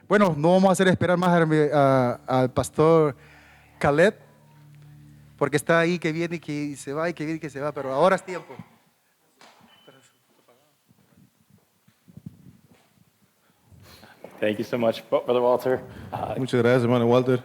Bueno, no vamos a hacer esperar más al pastor Khaled, porque está ahí que viene y que se va y que viene y que se va, pero ahora es tiempo. Thank you so much, Brother Walter. Muchas gracias, hermano Walter.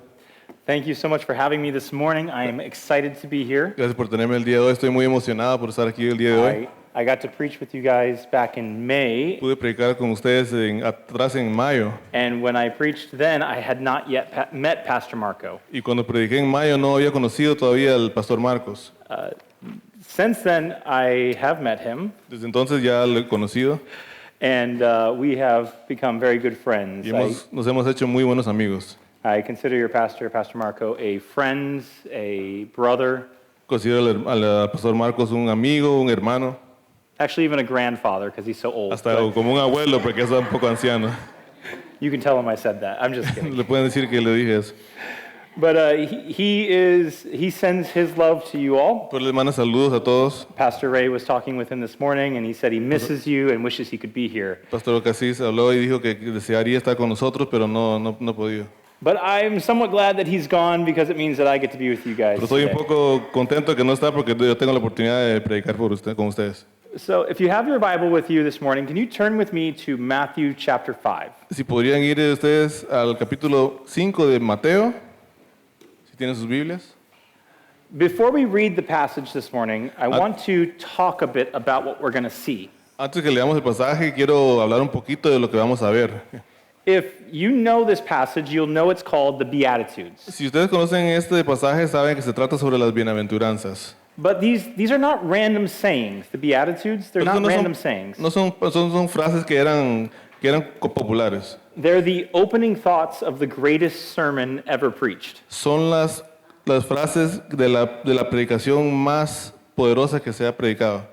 Thank you so much for having me this morning. I am excited to be here. Gracias por tenerme el día de hoy. Estoy muy emocionado por estar aquí el día de hoy. I got to preach with you guys back in May, Pude predicar con ustedes atrás en mayo. and when I preached then, I had not yet met Pastor Marco. Y cuando prediqué en mayo no había conocido todavía al pastor Marcos. Since then, I have met him, Desde entonces ya lo he conocido and we have become very good friends. y nos hemos hecho muy buenos amigos. I consider your pastor, Pastor Marco, a friend, a brother, Considero al pastor Marcos un amigo, un hermano, actually even a grandfather because he's so old. hasta But como un abuelo porque es un poco anciano. you can tell him I said that. I'm just kidding. Le pueden decir que le dije eso. But he sends his love to you all. Pero les manda saludos a todos. Pastor Ray was talking with him this morning, and he said he misses you and wishes he could be here. Pastor Ocasís habló y dijo que desearía estar con nosotros, pero no ha podido. But I'm somewhat glad that he's gone because it means that I get to be with you guys Pero estoy un today. poco contento que no está porque yo tengo la oportunidad de predicar con ustedes. So if you have your Bible with you this morning, can you turn with me to Matthew chapter 5? Si podrían ir ustedes al capítulo 5 de Mateo, si tienen sus Biblias. Before we read the passage this morning, I want to talk a bit about what we're going to see. Antes que leamos el pasaje, quiero hablar un poquito de lo que vamos a ver. If you know this passage, you'll know it's called the Beatitudes. Si ustedes conocen este pasaje, saben que se trata sobre las bienaventuranzas. But these are not random sayings. The Beatitudes, they're Pero not random sayings. no son frases que eran populares. They're the opening thoughts of the greatest sermon ever preached. Son las frases de la predicación más poderosa que se ha predicado.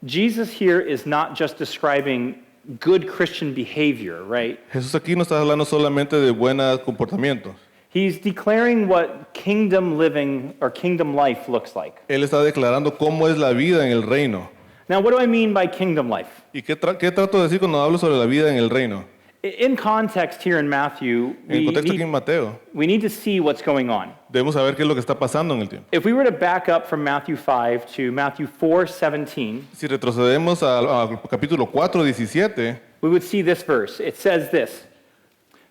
Jesus here is not just describing good Christian behavior, right? Jesús aquí no está hablando solamente de buenos comportamientos. He's declaring what kingdom living or kingdom life looks like. Él está declarando cómo es la vida en el reino. Now, what do I mean by kingdom life? ¿Y qué trato de decir cuando hablo sobre la vida en el reino? In context here in Matthew, En el contexto aquí en Mateo, we need to see what's going on. debemos saber qué es lo que está pasando en el tiempo. If we were to back up from Matthew 5 to Matthew 4:17, Si retrocedemos al capítulo 4:17, we would see this verse. It says this: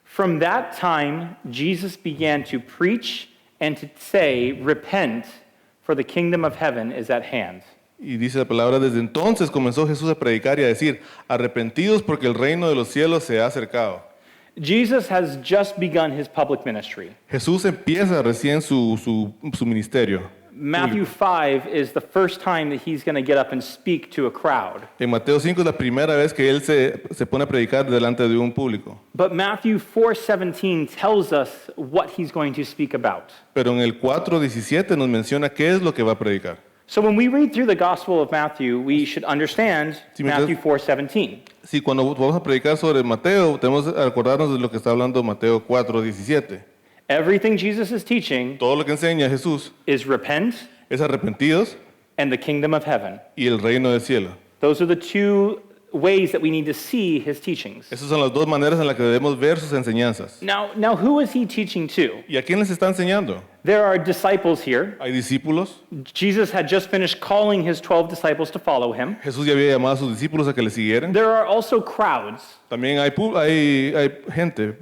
"From that time, Jesus began to preach and to say, 'Repent, for the kingdom of heaven is at hand.'" y dice la palabra, desde entonces comenzó Jesús a predicar y a decir, arrepentidos porque el reino de los cielos se ha acercado. Jesus has just begun his public ministry. Jesús empieza recién su ministerio. Matthew 5 is the first time that he's going to get up and speak to a crowd. En Mateo 5 es la primera vez que él se pone a predicar delante de un público. But Matthew 4:17 tells us what he's going to speak about. Pero en el 4:17 nos menciona qué es lo que va a predicar. So when we read through the Gospel of Matthew, we should understand Sí, mientras- Matthew 4:17. Sí, cuando vamos a predicar sobre Mateo, tenemos que acordarnos de lo que está hablando Mateo 4:17. Everything Jesus is teaching Todo lo que enseña Jesús is repent es arrepentidos and the kingdom of heaven. y el reino del cielo. Those are the two ways that we need to see his teachings. Esas son las dos maneras en las que debemos ver sus enseñanzas. Now who is he teaching to? ¿Y a quién les está enseñando? There are disciples here. Hay discípulos. Jesus had just finished calling his 12 disciples to follow him. Jesús ya había llamado a sus discípulos a que le siguieran. There are also crowds. También hay gente,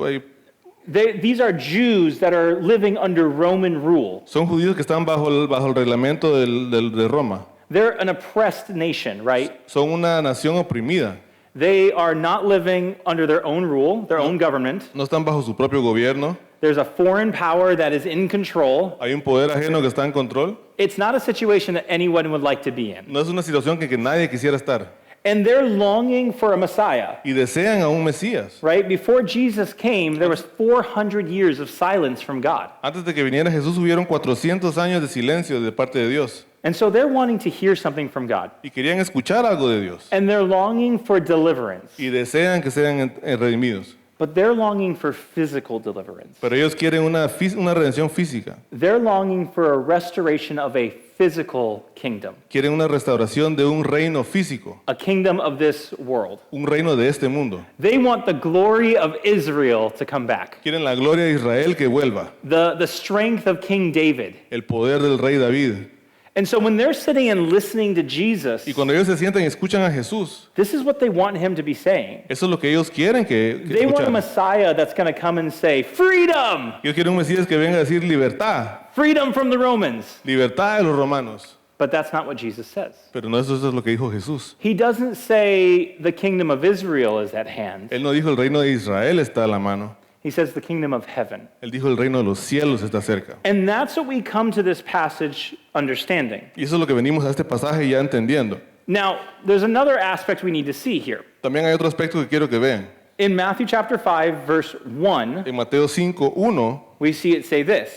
These are Jews that are living under Roman rule. son judíos que están bajo el reglamento de Roma. They're an oppressed nation, right? Son una nación oprimida. They are not living under their own rule, their own government. No están bajo su propio gobierno. There's a foreign power that is in control. Hay un poder ajeno que está en control. It's not a situation that anyone would like to be in. No es una situación que nadie quisiera estar. And they're longing for a Messiah, Y desean a un Mesías. right? Before Jesus came, there was 400 years of silence from God. Antes de que viniera Jesús hubieron 400 años de silencio de parte de Dios. And so they're wanting to hear something from God. Y querían escuchar algo de Dios. And they're longing for deliverance. Y desean que sean redimidos. But they're longing for physical deliverance. Pero ellos quieren una redención física. They're longing for a restoration of a physical kingdom, Quieren una restauración de un reino físico, a kingdom of this world. un reino de este mundo. They want the glory of Israel to come back, Quieren la gloria de Israel que vuelva, the strength of King David. el poder del rey David. And so when they're sitting and listening to Jesus, Y cuando ellos se sientan y escuchan a Jesús, this is what they want him to be saying. eso es lo que ellos quieren que They want a escuchar. Messiah that's going to come and say, freedom, Ellos quieren un Mesías que venga a decir libertad, freedom from the Romans. libertad de los romanos. But that's not what Jesus says. Pero no eso es lo que dijo Jesús. He doesn't say the kingdom of Israel is at hand. Él no dijo el reino de Israel está a la mano. He says the kingdom of heaven. Él dijo el reino de los cielos está cerca. And that's what we come to this passage understanding. Y eso es lo que venimos a este pasaje ya entendiendo. Now, there's another aspect we need to see here. También hay otro aspecto que quiero que vean. In Matthew chapter 5, verse 1, En Mateo 5:1 we see it say this.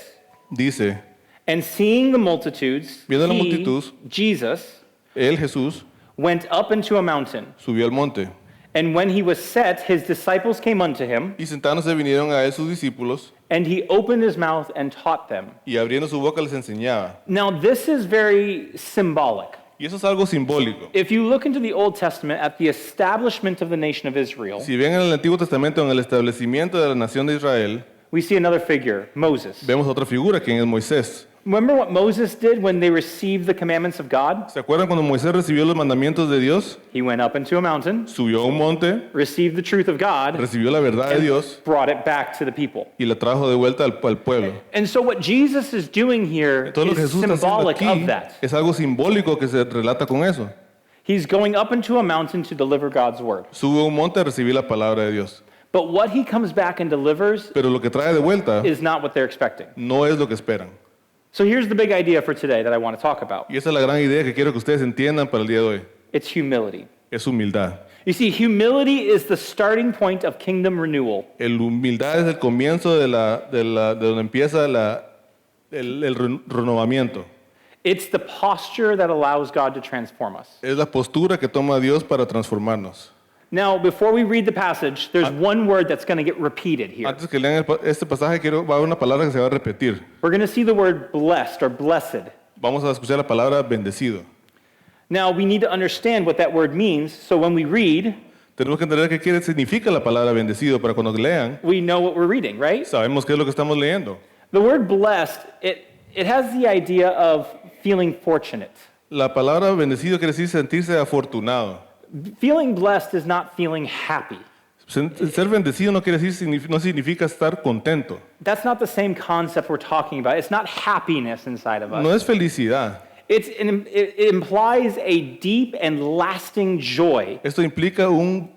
dice, And seeing the multitudes, Viendo la he, multitud, Jesus, él, Jesús, went up into a mountain. subió al monte. And when he was set, his disciples came unto him, Y sentándose vinieron a él sus discípulos, and he opened his mouth and taught them. y abriendo su boca les enseñaba. Now, this is very symbolic. Y eso es algo simbólico. If you look into the Old Testament at the establishment of the nation of Israel, Si ven en el Antiguo Testamento, en el establecimiento de la nación de Israel, we see another figure, Moses. vemos otra figura, quien es Moisés. Remember what Moses did when they received the commandments of God? ¿Se acuerdan cuando Moisés recibió los mandamientos de Dios? He went up into a mountain, Subió a un monte, received the truth of God, recibió la verdad de Dios brought it back to the people. y la trajo de vuelta al pueblo. And so what Jesus is doing here Todo lo que is Jesús está haciendo symbolic aquí of that. es algo simbólico que se relata con eso. He's going up into a mountain to deliver God's word. Sube a un monte a recibir la palabra de Dios. But what he comes back and delivers Pero lo que trae de vuelta is not what they're expecting. no es lo que esperan. So here's the big idea for today that I want to talk about. Y esa es la gran idea que quiero que ustedes entiendan para el día de hoy. It's humility. Es humildad. You see, humility is the starting point of kingdom renewal. El humildad es el comienzo de donde empieza el renovamiento. It's the posture that allows God to transform us. Es la postura que toma Dios para transformarnos. Now, before we read the passage, there's one word that's going to get repeated here. Antes que lean este pasaje, va a haber una palabra que se va a repetir. We're going to see the word blessed or blessed. Vamos a escuchar la palabra bendecido. Now, we need to understand what that word means, so when we read, Tenemos que entender qué significa la palabra bendecido para cuando lean, we know what we're reading, right? sabemos qué es lo que estamos leyendo. The word blessed, it has the idea of feeling fortunate. La palabra bendecido quiere decir sentirse afortunado. Feeling blessed is not feeling happy. Ser bendecido no quiere decir, no significa estar contento. That's not the same concept we're talking about. It's not happiness inside of us. No es felicidad. It implies a deep and lasting joy. Esto implica un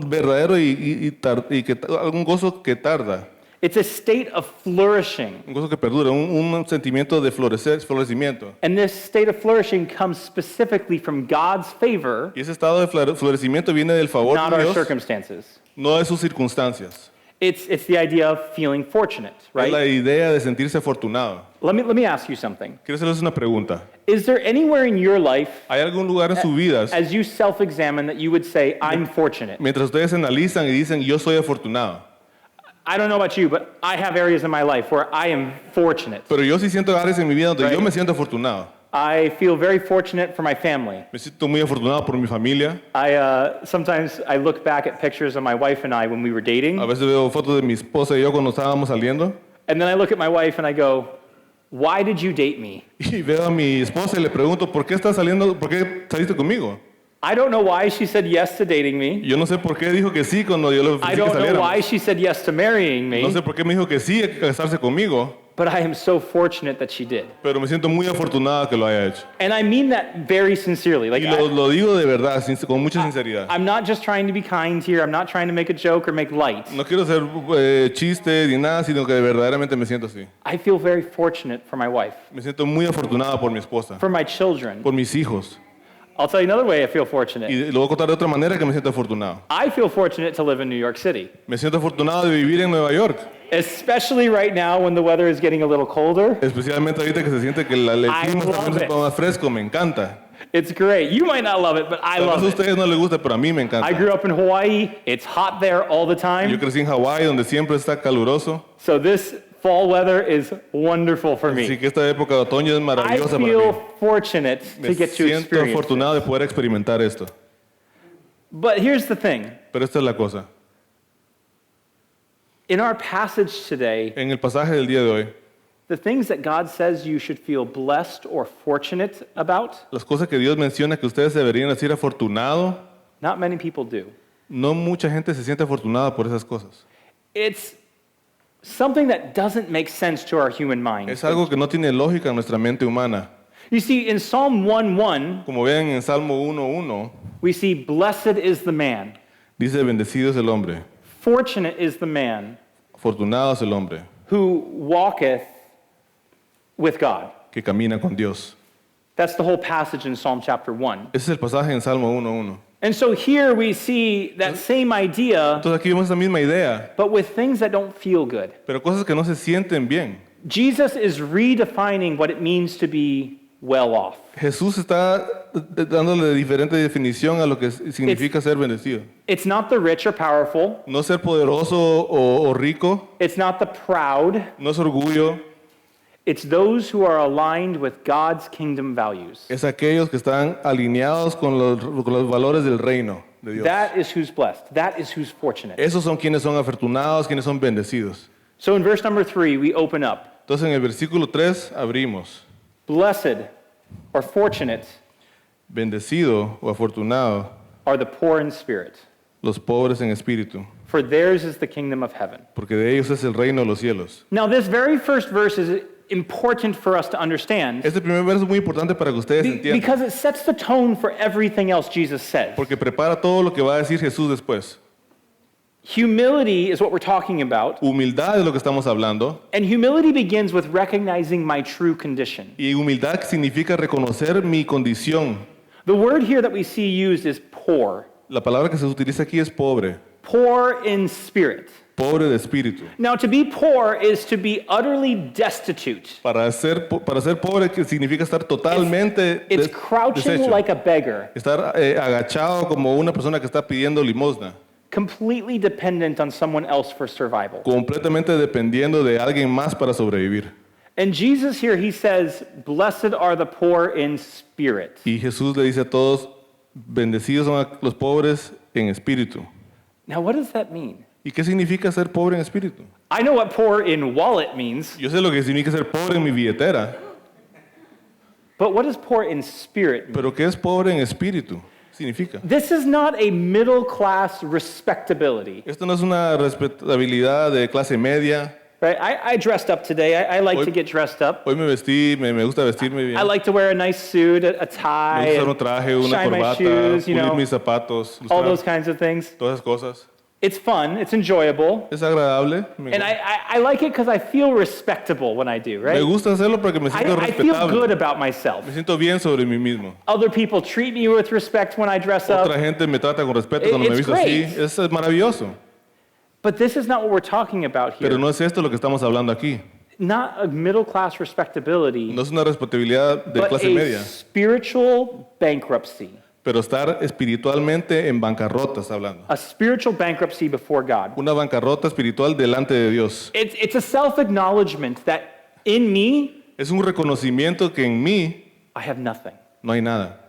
verdadero un gozo que tarda, It's a state of flourishing. un gozo que perdura, un sentimiento de florecimiento. And this state of flourishing comes specifically from God's favor, Y ese estado de florecimiento viene del favor not de our Dios, circumstances. no de sus circunstancias. It's the idea of feeling fortunate, Es la right? idea de sentirse afortunado. Let me ask you something. Quiero hacerles una pregunta. Is there anywhere in your life, ¿Hay algún lugar en sus vidas, as you self-examine, that you would say, I'm fortunate? mientras ustedes analizan y dicen, yo soy afortunado? I don't know about you, but I have areas in my life where I am fortunate. Pero yo sí siento áreas en mi vida donde Right. yo me siento afortunado. I feel very fortunate for my family. Me siento muy afortunado por mi familia. Sometimes I look back at pictures of my wife and I when we were dating, A veces veo fotos de mi esposa y yo cuando estábamos saliendo. and then I look at my wife and I go, why did you date me? Y veo a mi esposa y le pregunto, ¿por qué estás saliendo? ¿Por qué saliste conmigo? I don't know why she said yes to dating me. Yo no sé por qué dijo que sí cuando yo le I ofrecí que don't know saliéramos. why she said yes to marrying No me, sé por qué me dijo que sí, hay que casarse conmigo, but I am so fortunate that she did. pero me siento muy afortunado que lo haya hecho. And I mean that very sincerely. Like, Y lo digo de verdad, con mucha sinceridad. I'm not just trying to be kind here. I'm not trying to make a joke or make light. No quiero hacer chistes ni nada, sino que verdaderamente me siento así. I feel very fortunate for my wife, Me siento muy afortunado por mi esposa, for my children. por mis hijos. I'll tell you another way I feel fortunate. Y lo voy a contar de otra manera que me siento afortunado. I feel fortunate to live in New York City, Me siento afortunado de vivir en Nueva York, especially right now when the weather is getting a little colder. especialmente ahorita que se siente que el clima está love poniéndose it. más fresco, me encanta. It's great. You might not love it, but I Tal vez love a it. ustedes no les gusta, pero a mí me I encanta. grew up in Hawaii. It's hot there all the Yo time. crecí en Hawái, donde siempre está caluroso. So this fall weather is wonderful for Así me. que esta época de otoño es I maravillosa para feel mí. fortunate Me to get to siento experience it. afortunado de poder experimentar esto. But here's the thing. Pero esta es la cosa. In our passage today, En el pasaje del día de hoy, the things that God says you should feel blessed or fortunate about, las cosas que Dios menciona que ustedes deberían decir afortunado, not many people do. no mucha gente se siente afortunada por esas cosas. It's something that doesn't make sense to our human mind. Es algo que no tiene lógica en nuestra mente humana. You see, in Psalm 1:1, Como ven en Salmo 1:1, we see, "Blessed is the man, dice, bendecido es el hombre, fortunate is the man afortunado es el hombre who walketh with God." que camina con Dios. That's the whole passage in Psalm chapter 1. Ese es el pasaje en Salmo 1:1. And so here we see that same idea, Entonces aquí vemos esa misma idea, but with things that don't feel good. pero cosas que no se sienten bien. Jesus is redefining what it means to be well off. Jesús está dándole diferente definición a lo que significa ser bendecido. It's not the rich or powerful. No ser poderoso o rico, It's not the proud. no es orgullo, It's those who are aligned with God's kingdom values. es aquellos que están alineados con los valores del reino de Dios. That is who's blessed. That is who's fortunate. Esos son quienes son afortunados, quienes son bendecidos. So in verse number 3, we open up. Entonces en el versículo 3 abrimos. Blessed or fortunate Bendecido o afortunado are the poor in spirit, los pobres en espíritu, for theirs is the kingdom of heaven. porque de ellos es el reino de los cielos. Now, this very first verse is important for us to understand Este primer verso es muy importante para que ustedes entiendan, because it sets the tone for everything else Jesus says. porque prepara todo lo que va a decir Jesús después. Humility is what we're talking about, Humildad es lo que estamos hablando, and humility begins with recognizing my true condition. y humildad significa reconocer mi condición. The word here that we see used is poor, La palabra que se utiliza aquí es pobre, poor in spirit. pobre de espíritu. Now, to be poor is to be utterly destitute. Para ser pobre que significa estar totalmente It's crouching deshecho. like a beggar, Estar agachado como una persona que está pidiendo limosna, completely dependent on someone else for survival. completamente dependiendo de alguien más para sobrevivir. And Jesus here, he says, "Blessed are the poor in spirit." Y Jesús le dice a todos, bendecidos son los pobres en espíritu. Now, what does that mean? ¿Y qué significa ser pobre en espíritu? I know what poor in wallet means, Yo sé lo que significa ser pobre en mi billetera, but what does poor in spirit mean? pero ¿qué es pobre en espíritu? Significa. This is not a middle class respectability. Esto no es una respetabilidad de clase media. Right? I dressed up today. I like Hoy- to get dressed up. Hoy me vestí, me gusta vestirme bien. I like to wear a nice suit, a Me tie, gusta usar un and traje, una shine my corbata, shoes, you pulir know, mis zapatos, all lustrar, those kinds of things. todas esas cosas. It's fun. It's enjoyable. Es agradable. And I like it because I feel respectable when I do, Me right? gusta hacerlo porque me siento I feel good respetable. about myself. Me siento bien sobre mí mismo. Other people treat me with respect when I dress up. Otra gente me trata con respeto cuando me It's visto así. great. Es maravilloso. But this is not what we're talking about here. Pero no es esto lo que estamos hablando aquí. Not a middle class respectability, No es una respetabilidad de but clase a media, spiritual bankruptcy. pero estar espiritualmente en bancarrota está hablando. A spiritual bankruptcy before God. Una bancarrota espiritual delante de Dios. It's a self acknowledgement that in me, Es un reconocimiento que en mí I have nothing. no hay nada.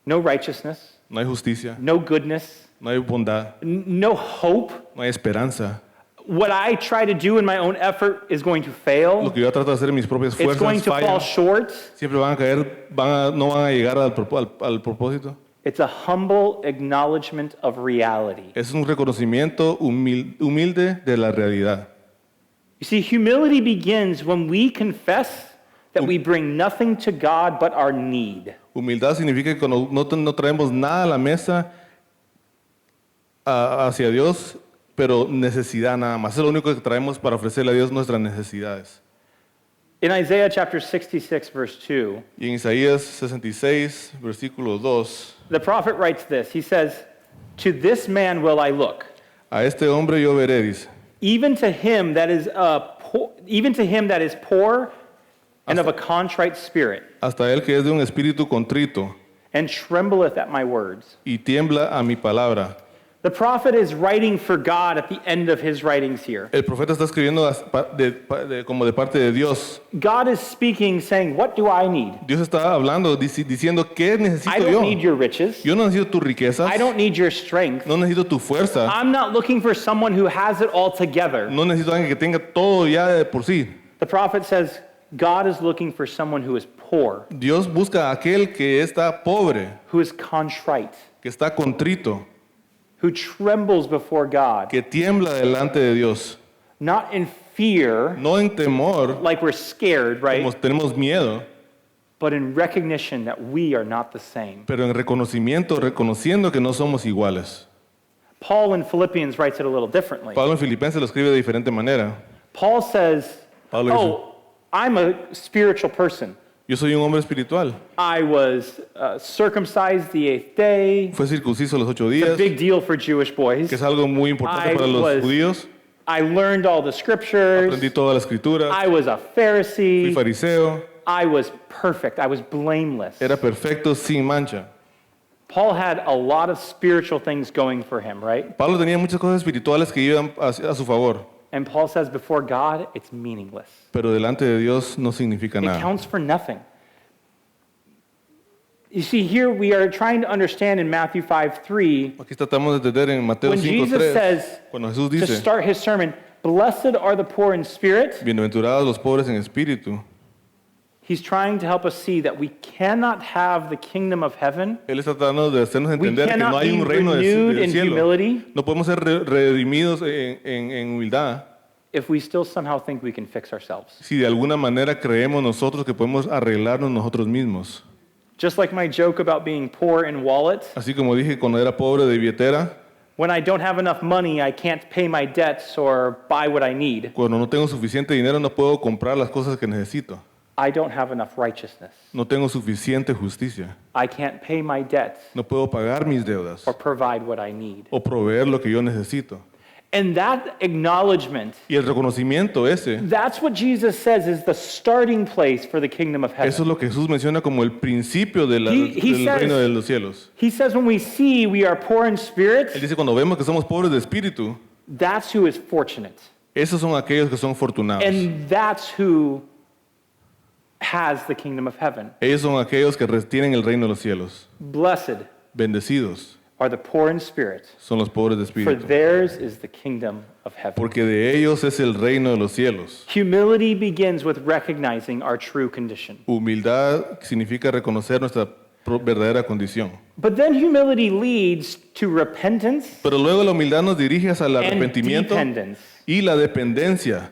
No righteousness, No hay justicia, no goodness, no hay bondad, no hope. no hay esperanza. What I try to do in my own effort is going to fail. Lo que yo trato de hacer en mis propias It's going fuerzas to fall falla. short. Siempre van a caer, no van a llegar al propósito. It's a humble acknowledgement of reality. Es un reconocimiento humilde de la realidad. You see, humility begins when we confess that we bring nothing to God but our need. Humildad significa que cuando no traemos nada a la mesa hacia Dios, pero necesidad nada más. Es lo único que traemos para ofrecerle a Dios nuestras necesidades. In Isaiah chapter 66, verse 2, Y en Isaías 66, versículo 2, the prophet writes this. He says, "To this man will I look, a este hombre yo veré, dice, even to him that is poor and of a contrite spirit, hasta él que es de un espíritu contrito and trembleth at my words. y tiembla a mi palabra. The prophet is writing for God at the end of his writings here. El profeta está escribiendo como de parte de Dios. God is speaking, saying, what do I need? Dios está hablando, diciendo, ¿qué I necesito don't yo? need your riches. Yo no necesito tus riquezas, I don't need your strength. no necesito tu fuerza, I'm not looking for someone who has it all together. no necesito a alguien que tenga todo ya de por sí. The prophet says, God is looking for someone who is poor, Dios busca a aquel que está pobre, who is contrite, que está contrito, who trembles before God, que tiembla delante de Dios, not in fear, no en temor, like we're scared, como right? tenemos miedo, But in recognition that we are not the same. pero en reconocimiento, reconociendo que no somos iguales. Paul in Philippians writes it a little differently. Pablo en Filipenses lo escribe de diferente manera. Paul says, Pablo dice, oh, I'm a spiritual person. yo soy un hombre espiritual. I was circumcised the 8th day. Fue circunciso los 8 It's a días, big deal for Jewish boys. que es algo muy importante I para los was- judíos. I learned all the scriptures. Aprendí toda la escritura, I was a fui Pharisee. fariseo, I was perfect. I was blameless. era perfecto sin mancha. Paul had a lot of spiritual things going for him, right? Pablo tenía muchas cosas espirituales que iban a su favor, And Paul says before God, it's meaningless. pero delante de Dios no significa It nada. counts for nothing. You see, here we are trying to understand in Matthew 5:3, Aquí tratamos de entender en Mateo when Jesus 5:3, says cuando Jesús to dice, start his sermon, blessed are the poor in spirit, bienaventurados los pobres en espíritu. he's trying to help us see that we cannot have the kingdom of heaven. Él está tratando de hacernos We entender que no cannot hay be un reino renewed del in cielo. humility No podemos ser redimidos en humildad if we still somehow think we can fix ourselves. si de alguna manera creemos nosotros que podemos arreglarnos nosotros mismos. Just like my joke about being poor in wallet, Así como dije cuando era pobre de billetera, when I don't have enough money, I can't pay my debts or buy what I need. cuando no tengo suficiente dinero no puedo comprar las cosas que necesito. I don't have enough righteousness. No tengo suficiente justicia. I can't pay my debts No puedo pagar mis deudas or provide what I need. o proveer lo que yo necesito. And that acknowledgement, Y el reconocimiento ese, that's what Jesus says is the starting place for the kingdom of eso es heaven. lo que Jesús menciona como el principio He del says- reino de los cielos. He says when we see we are poor in Él spirit, dice cuando vemos que somos pobres de espíritu, that's who is fortunate. esos son aquellos que son afortunados. And that's who has the kingdom of heaven. Ellos son aquellos que tienen el reino de los cielos. Blessed Bendecidos are the poor in spirit, son los pobres de for espíritu, theirs is the kingdom of heaven. porque de ellos es el reino de los cielos. Humility begins with recognizing our true condition. Humildad significa reconocer nuestra verdadera condición. But then humility leads to repentance Pero luego la humildad nos dirige hacia el and arrepentimiento dependence. y la dependencia.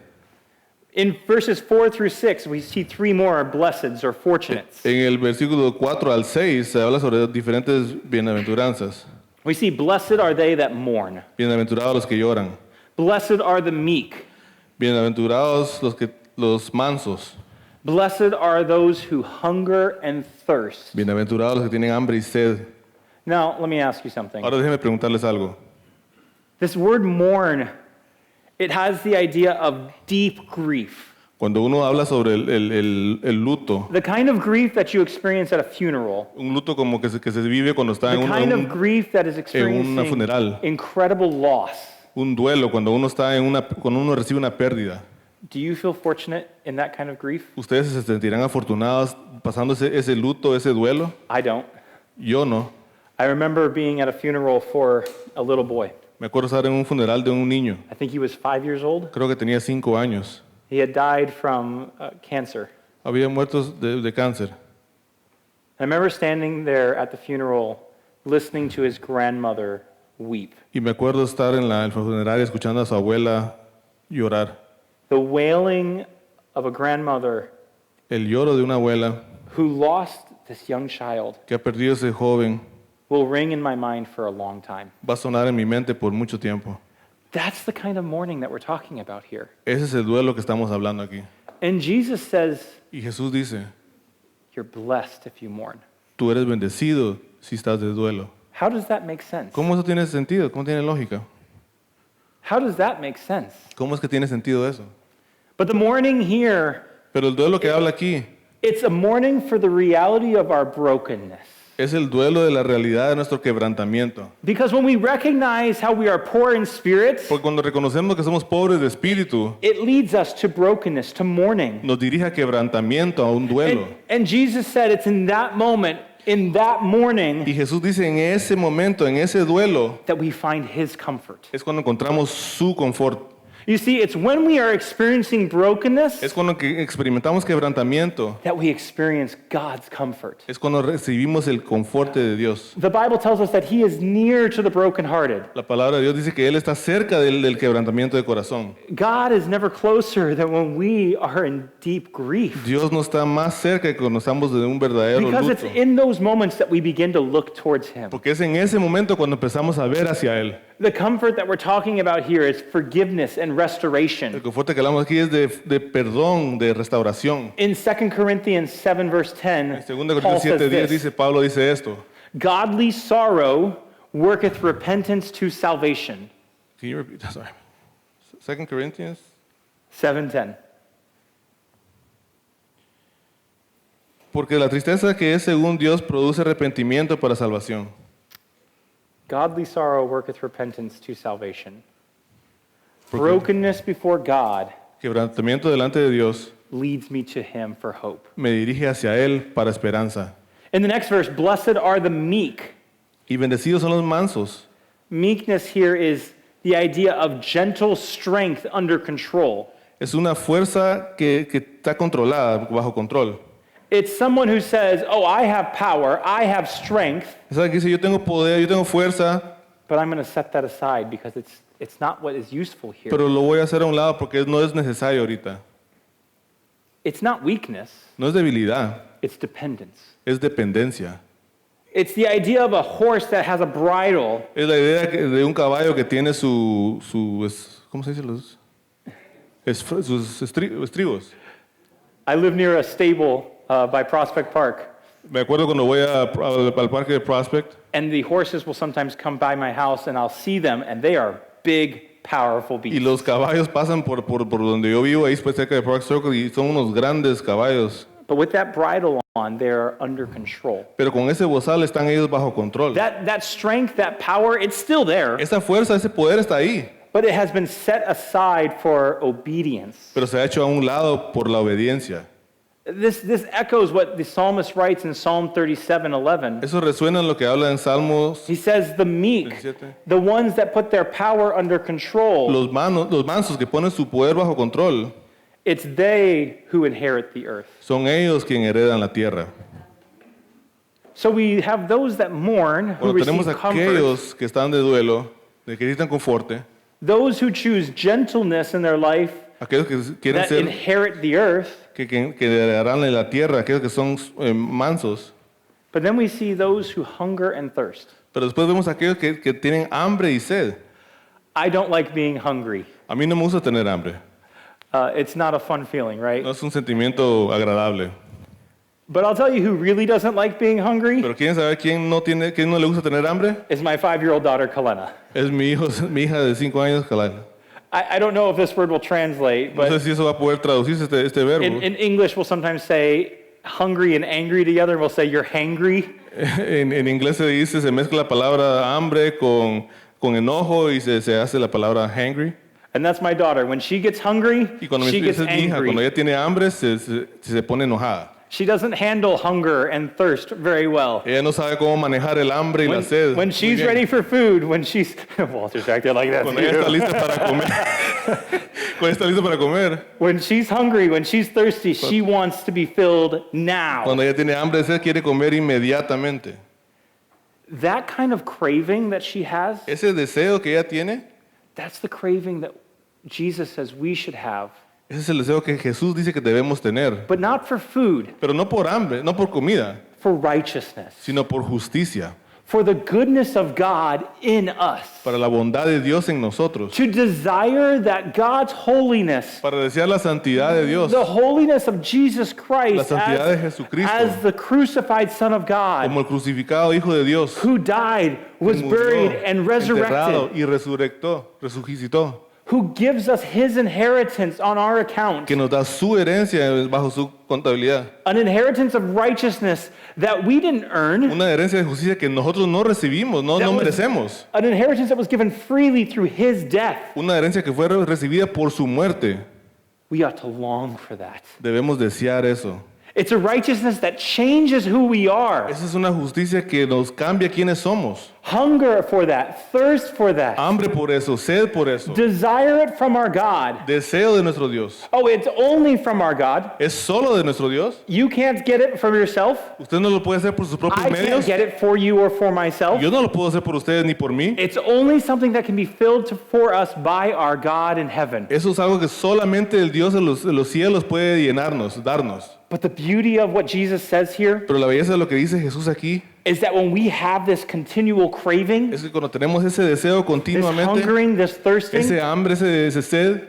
In verses 4 through 6, we see three more blesseds or fortunates. En el versículo 4 al 6 se habla sobre diferentes bienaventuranzas. We see, blessed are they that mourn. Bienaventurados los que lloran. Blessed are the meek. Bienaventurados los mansos. Blessed are those who hunger and thirst. Bienaventurados los que tienen hambre y sed. Now, let me ask you something. Ahora déjenme preguntarles algo. This word mourn, it has the idea of deep grief. Cuando uno habla sobre el luto, The kind of grief that you experience at a funeral. un luto como que se vive cuando está The en kind of grief that is experiencing funeral. incredible loss. un duelo, cuando uno está cuando uno recibe una pérdida. Do you feel fortunate in that kind of grief? ¿Ustedes se sentirán afortunados pasando ese luto, ese duelo? I don't. Yo no. I remember being at a funeral for a little boy. Me acuerdo estar en un funeral de un niño. I think he was 5 years old. Creo que tenía 5 años. He had died from cancer. Había muertos de cáncer. I remember standing there at the funeral listening to his grandmother weep. Y me acuerdo estar en la funeraria escuchando a su abuela llorar. The wailing of a grandmother El lloro de una abuela who lost this young child que ha perdido ese joven will ring in my mind for a long time. va a sonar en mi mente por mucho tiempo. That's the kind of mourning that we're talking about here. Ese es el duelo que estamos hablando aquí. And Jesus says, Y Jesús dice, you're blessed if you mourn. tú eres bendecido si estás de duelo. How does that make sense? ¿Cómo eso tiene sentido? ¿Cómo tiene lógica? How does that make sense? ¿Cómo es que tiene sentido eso? But the mourning here, Pero el duelo que habla aquí it's a mourning for the reality of our brokenness. Es el duelo de la realidad de nuestro quebrantamiento. Because when we recognize how we are poor in spirit, Porque cuando reconocemos que somos pobres de espíritu, it leads us to brokenness, to mourning. nos dirige a quebrantamiento, a un duelo. And Jesus said it's in that moment, in that mourning, Y Jesús dice, en ese momento, en ese duelo, that we find his comfort. es cuando encontramos su confort. You see, it's when we are experiencing brokenness Es cuando que experimentamos quebrantamiento. that we experience God's comfort. Es cuando recibimos el confort de Dios. The Bible tells us that he is near to the brokenhearted. La palabra de Dios dice que Él está cerca del quebrantamiento de corazón. God is never closer than when we are in deep grief. Dios no está más cerca que cuando estamos de un verdadero Because it's luto. in those moments that we begin to look towards him. Porque es en ese momento cuando empezamos a ver hacia Él. The comfort that we're talking about here is forgiveness and El restoration. confort que hablamos aquí es de perdón, de restauración. In 2 Corinthians 7 verse 10, En 2 Paul Corintios says 7:10 this, dice, Pablo dice esto. godly sorrow worketh repentance to salvation. Can you repeat? Sorry. 2 Corinthians. 7:10. Porque la tristeza que es según Dios produce arrepentimiento para salvación. Godly sorrow worketh repentance to salvation. Porque Brokenness before God quebrantamiento delante de Dios leads me to him for hope. me dirige hacia Él para esperanza. In the next verse, blessed are the meek. Y bendecidos son los mansos. Meekness here is the idea of gentle strength under control. Es una fuerza que está controlada, bajo control. It's someone who says, oh, I have power, I have strength, Es alguien que dice, yo tengo poder, yo tengo fuerza, but I'm going to set that aside because it's not what is useful here. pero lo voy a hacer a un lado porque no es necesario ahorita. It's not weakness, No es debilidad, it's dependence. es dependencia. It's the idea of a horse that has a bridle. Es la idea de un caballo que tiene ¿cómo se dice? Sus estribos. I live near a stable by Prospect Park, Me acuerdo cuando voy al parque de Prospect and the horses will sometimes come by my house and I'll see them, and they are big, powerful y beasts. los caballos pasan por donde yo vivo, ahí pues cerca de Park Circle, y son unos grandes caballos. But with that bridle on, they're under control. Pero con ese bozal están ellos bajo control. That strength, that power, it's still there, Esa fuerza, ese poder está ahí, but it has been set aside for obedience. pero se ha hecho a un lado por la obediencia. This echoes what the psalmist writes in Psalm 37:11. Eso resuena en lo que habla en Salmos. He says, the meek, 37. the ones that put their power under control, Los mansos que ponen su poder bajo control, it's they who inherit the earth. son ellos quienes heredan la tierra. So we have those that mourn, who Cuando tenemos receive comfort, aquellos que están de duelo, de que necesitan conforte, those who choose gentleness in their life, aquellos que quieren that ser, inherit the earth. que heredarán en la tierra, aquellos que son mansos. But then we see those who hunger and thirst. Pero después vemos aquellos que tienen hambre y sed. I don't like being hungry. A mí no me gusta tener hambre. It's not a fun feeling, right? No es un sentimiento agradable. But I'll tell you who really doesn't like being hungry Pero ¿quieren saber quién no le gusta tener hambre? is my 5-year-old daughter, Kalena. Es mi hija de 5 años, Kalana. I don't know if this word will translate, No sé but si eso va a poder traducirse este verbo. in English we'll sometimes say hungry and angry together, and we'll say you're hangry. En inglés se mezcla la palabra hambre con enojo y se hace la palabra hangry. And that's my daughter. When she gets hungry, Y cuando she gets esa es mi hija, cuando angry. ella tiene hambre, se pone enojada. She doesn't handle hunger and thirst very well. Ella no sabe cómo manejar el hambre y la sed. When Muy she's bien. ready for food, when she's Walter's acting like that. Cuando ella está lista para comer. Cuando ella está lista para comer. When she's hungry, when she's thirsty, she wants to be filled now. Cuando ella tiene hambre, sed, quiere comer inmediatamente. That kind of craving that she has, Ese deseo que ella tiene, that's the craving that Jesus says we should have. ese es el deseo que Jesús dice que debemos tener. But not for food, Pero no por hambre, no por comida, for righteousness, sino por justicia. for the goodness of God in us. Para la bondad de Dios en nosotros. To desire that God's holiness, Para desear la santidad de Dios. the holiness of Jesus Christ La santidad de Jesucristo. as the crucified Son of God, Como el crucificado Hijo de Dios. who died, was que murió, buried, and enterrado resurrected, y resucitó. who gives us his inheritance on our account, que nos da su herencia bajo su contabilidad. an inheritance of righteousness that we didn't earn, Una herencia de justicia que nosotros no recibimos, no That was- merecemos. an inheritance that was given freely through his death. Una herencia que fue recibida por su muerte. We ought to long for that. Debemos desear eso. It's a righteousness that changes who we are. Esa es una justicia que nos cambia quiénes somos. Hunger for that, thirst for that, Hambre por eso, sed por eso. desire it from our God. Deseo de nuestro Dios. Oh, it's only from our God. ¿Es solo de nuestro Dios? You can't get it from yourself. Usted no lo puede hacer por sus propios I can't medios. get it for you or for myself. Yo no lo puedo hacer por ustedes ni por mí. It's only something that can be filled for us by our God in heaven. Eso es algo que solamente el Dios de los cielos puede llenarnos, darnos. But the beauty of what Jesus says here Pero la belleza de lo que dice Jesús aquí is that when we have this continual craving, es que cuando tenemos ese deseo this continuamente, hungering, this thirsting, ese hambre, ese sed,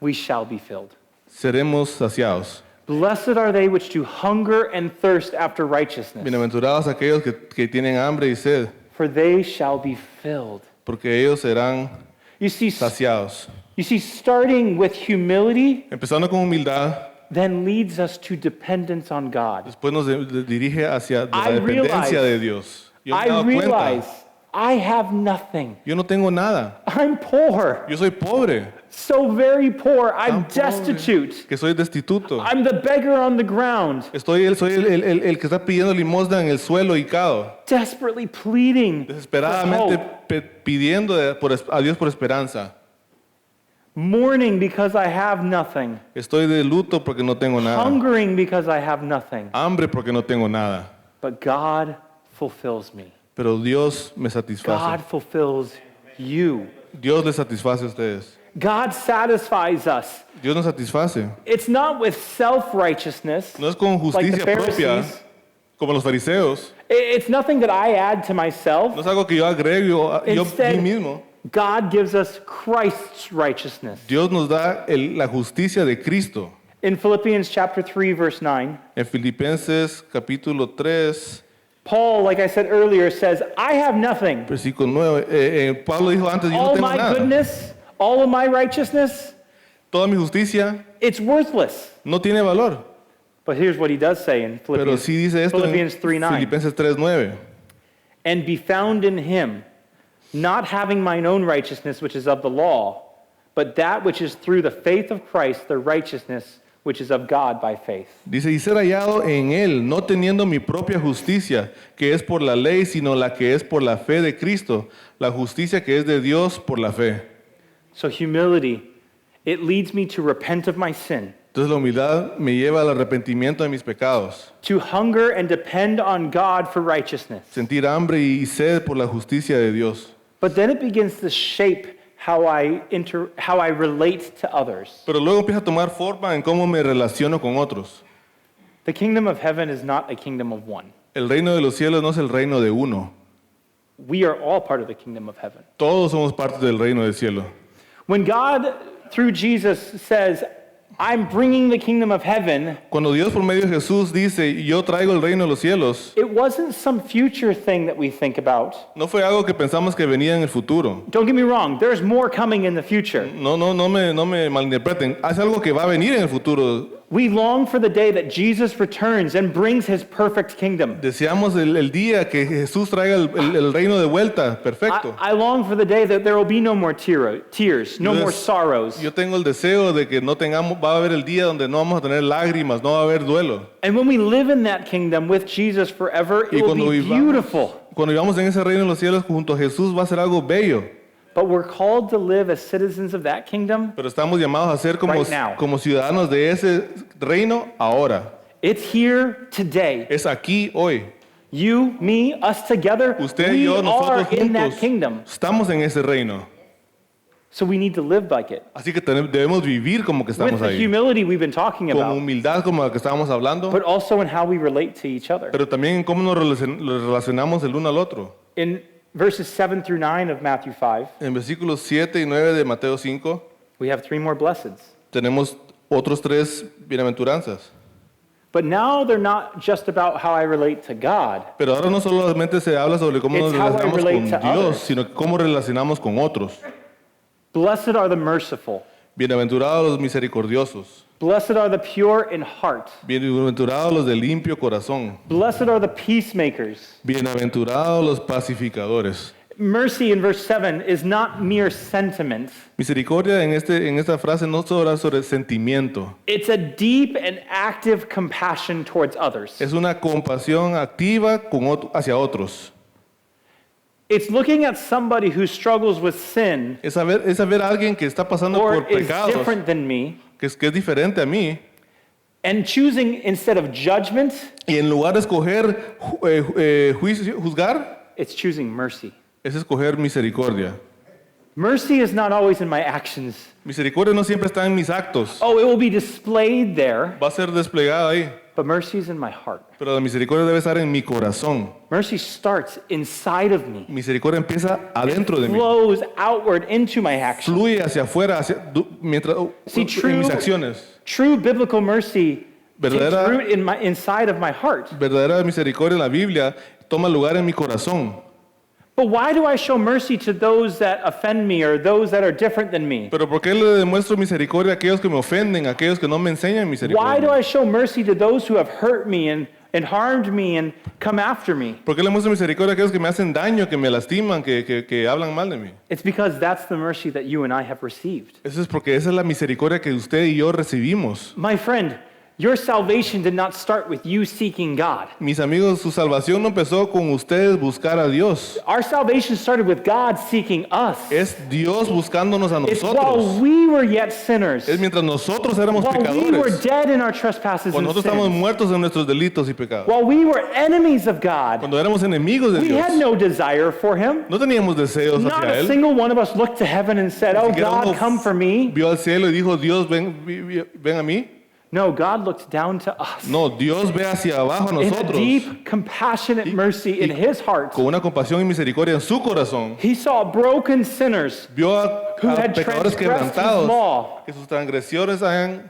we shall be filled. seremos saciados. Blessed are they which do hunger and thirst after righteousness, Bienaventurados aquellos que tienen hambre y sed, for they shall be filled. porque ellos serán You see, saciados. starting with humility Empezando con humildad, then leads us to dependence on God. después nos dirige hacia la I dependencia realize- de Dios. Yo me he I dado realize cuenta, I have nothing. yo no tengo nada. I'm poor, Yo soy pobre, so very poor. I'm tan pobre, destitute. que soy destituto. I'm the beggar on the ground, Soy el que está pidiendo limosna en el suelo hicado, desperately pleading for desesperadamente hope, pidiendo a Dios por esperanza. mourning because I have nothing, Estoy de luto porque no tengo nada. hungering because I have nothing. Hambre porque no tengo nada. But God fulfills me. Pero Dios me God satisface. fulfills you. Dios les satisface a ustedes. God satisfies us. Dios nos satisface. It's not with self-righteousness, No es con like the justicia propia, Pharisees. como los fariseos. It's nothing that I add to myself. No es algo que yo agrego yo Instead, mí mismo. God gives us Christ's righteousness. Dios nos da la justicia de Cristo. In Philippians chapter 3, verse 9, En Filipenses capítulo 3, Paul, like I said earlier, says, I have nothing. versículo 9, Pablo dijo antes, yo no All tengo my nada. goodness, all of my righteousness, Toda mi justicia it's worthless. no tiene valor. But here's what he does say in Pero Philippians, sí dice esto en Philippians 3:9. Filipenses 3:9. And be found in him, not having mine own righteousness which is of the law, but that which is through the faith of Christ, the righteousness which is of God by faith. Dice, y ser hallado en él, no teniendo mi propia justicia, que es por la ley, sino la que es por la fe de Cristo, la justicia que es de Dios por la fe. So humility, it leads me to repent of my sin, Entonces la humildad me lleva al arrepentimiento de mis pecados, to hunger and depend on God for righteousness. sentir hambre y sed por la justicia de Dios. But then it begins to shape how I relate to others. Pero luego empieza a tomar forma en cómo me relaciono con otros. The kingdom of heaven is not a kingdom of one. El reino de los cielos no es el reino de uno. We are all part of the kingdom of heaven. Todos somos parte del reino del cielo. When God, through Jesus, says, I'm bringing the kingdom of heaven, Cuando Dios por medio de Jesús dice, yo traigo el reino de los cielos, it wasn't some future thing that we think about. no fue algo que pensamos que venía en el futuro. Don't get me wrong, there's more coming in the future. No me malinterpreten. Es algo que va a venir en el futuro. We long for the day that Jesus returns and brings his perfect kingdom. Deseamos el día que Jesús traiga el reino de vuelta, perfecto. I long for the day that there will be no more tears, no more sorrows. Yo tengo el deseo de que no tengamos, va a haber el día donde no vamos a tener lágrimas, no va a haber duelo. And when we live in that kingdom with Jesus forever, Y it will be beautiful. cuando vivamos en ese reino de los cielos junto a Jesús va a ser algo bello. But we're called to live as citizens of that kingdom. Pero estamos llamados a ser Right now. como ciudadanos de ese reino ahora. It's here today. Es aquí hoy. You, me, us together, Usted y we yo, are nosotros in that juntos, kingdom. estamos en ese reino. So we need to live like it. Así que debemos vivir como que With estamos the ahí. humility we've been talking Con about, humildad como la que estábamos hablando, but also in how we relate to each other. pero también en cómo nos relacionamos el uno al otro. In verses 7 through 9 of Matthew 5, En versículos 7 y 9 de Mateo 5 we have 3 more blesseds. tenemos otros 3 bienaventuranzas. But now they're not just about how I relate to God. Pero ahora no solamente se habla sobre cómo nos It's how I relacionamos relate con to Dios, others. sino cómo relacionamos con otros. Blessed are the merciful. Bienaventurados los misericordiosos. Blessed are the pure in heart. Bienaventurados los de limpio corazón. Blessed are the peacemakers. Bienaventurados los pacificadores. Mercy in verse 7 is not mere sentiment. Misericordia en esta frase no solo sobre sentimiento. It's a deep and active compassion towards others. Es una compasión activa hacia otros. It's looking at somebody who struggles with sin Es saber a alguien que está pasando or por is pecados, different than me, que es diferente a mí, and choosing instead of judgment, y en lugar de escoger juzgar, it's choosing mercy. es escoger misericordia. Mercy is not always in my actions. Misericordia no siempre está en mis actos, Oh, it will be displayed there, va a ser desplegada ahí, but mercy is in my heart. pero la misericordia debe estar en mi corazón. Mercy starts inside of me, Misericordia empieza adentro de mí, flows outward into my actions. fluye hacia afuera, mientras See, en mis acciones. true biblical mercy takes Verdadera- root inside of my heart. Verdadera misericordia en la Biblia toma lugar en mi corazón. But why do I show mercy to those that offend me or those that are different than me? Pero ¿por qué le demuestro misericordia a aquellos que me ofenden, a aquellos que no me enseñan Why do misericordia? I show mercy to those who have hurt me and harmed me and come after me? ¿Por qué le muestro misericordia a aquellos que me hacen daño, que me lastiman, que hablan mal de mí? It's because that's the mercy that you and I have received. Eso es porque esa es la misericordia que usted y yo recibimos. My friend, your salvation did not start with you seeking God. Mis amigos, su salvación no empezó con ustedes buscar a Dios. Our salvation started with God seeking us. Es Dios buscándonos a It's while nosotros. we were yet sinners, Es mientras nosotros éramos while we were pecadores. dead in our trespasses Cuando and nosotros estamos sins, muertos en nuestros delitos y pecados. while we were enemies of God. Cuando éramos enemigos de We had Dios. no desire for Him. No teníamos deseos Not hacia a Él. single one of us looked to heaven and said, "Oh Siquiera uno God, come for me." vio al cielo y dijo, Dios, ven a mí. No, God looked down to us No, Dios ve hacia abajo a in a nosotros deep, compassionate mercy in His heart. con una compasión y misericordia en su corazón. He saw broken sinners Vio a who had pecadores transgressed His quebrantados, law, que sus transgresiones hayan,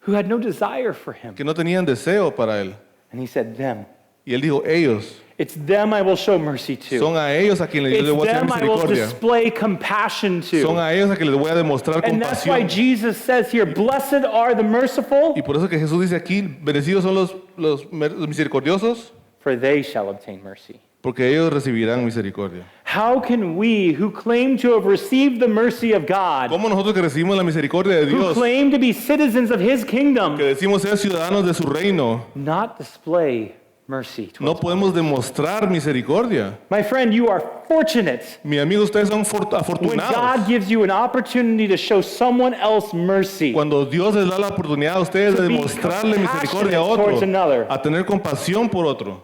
who had no desire for Him. que no tenían deseo para Él. And He said, "Them. Y Él dijo, ellos, It's them I will show mercy to. son a ellos a quienes yo les It's voy a hacer them I will misericordia. display compassion Son to." a ellos a quienes les voy a demostrar And that's why compasión. Jesus says here, "Blessed are the merciful, Y por eso que Jesús dice aquí, bendecidos son los misericordiosos, for they shall obtain mercy." porque ellos recibirán misericordia. How can we, who claim to have received the mercy of God, ¿Cómo nosotros que recibimos la misericordia de who Dios, claim to be citizens of His que kingdom, decimos ser ciudadanos de su reino, not display mercy no towards podemos demostrar misericordia? My friend, you are fortunate Mi amigo, ustedes son when afortunados. God gives you an opportunity to show someone else mercy. Cuando Dios les da la oportunidad a ustedes To de be demostrarle misericordia a compassionate towards another. otro, a tener compasión por otro.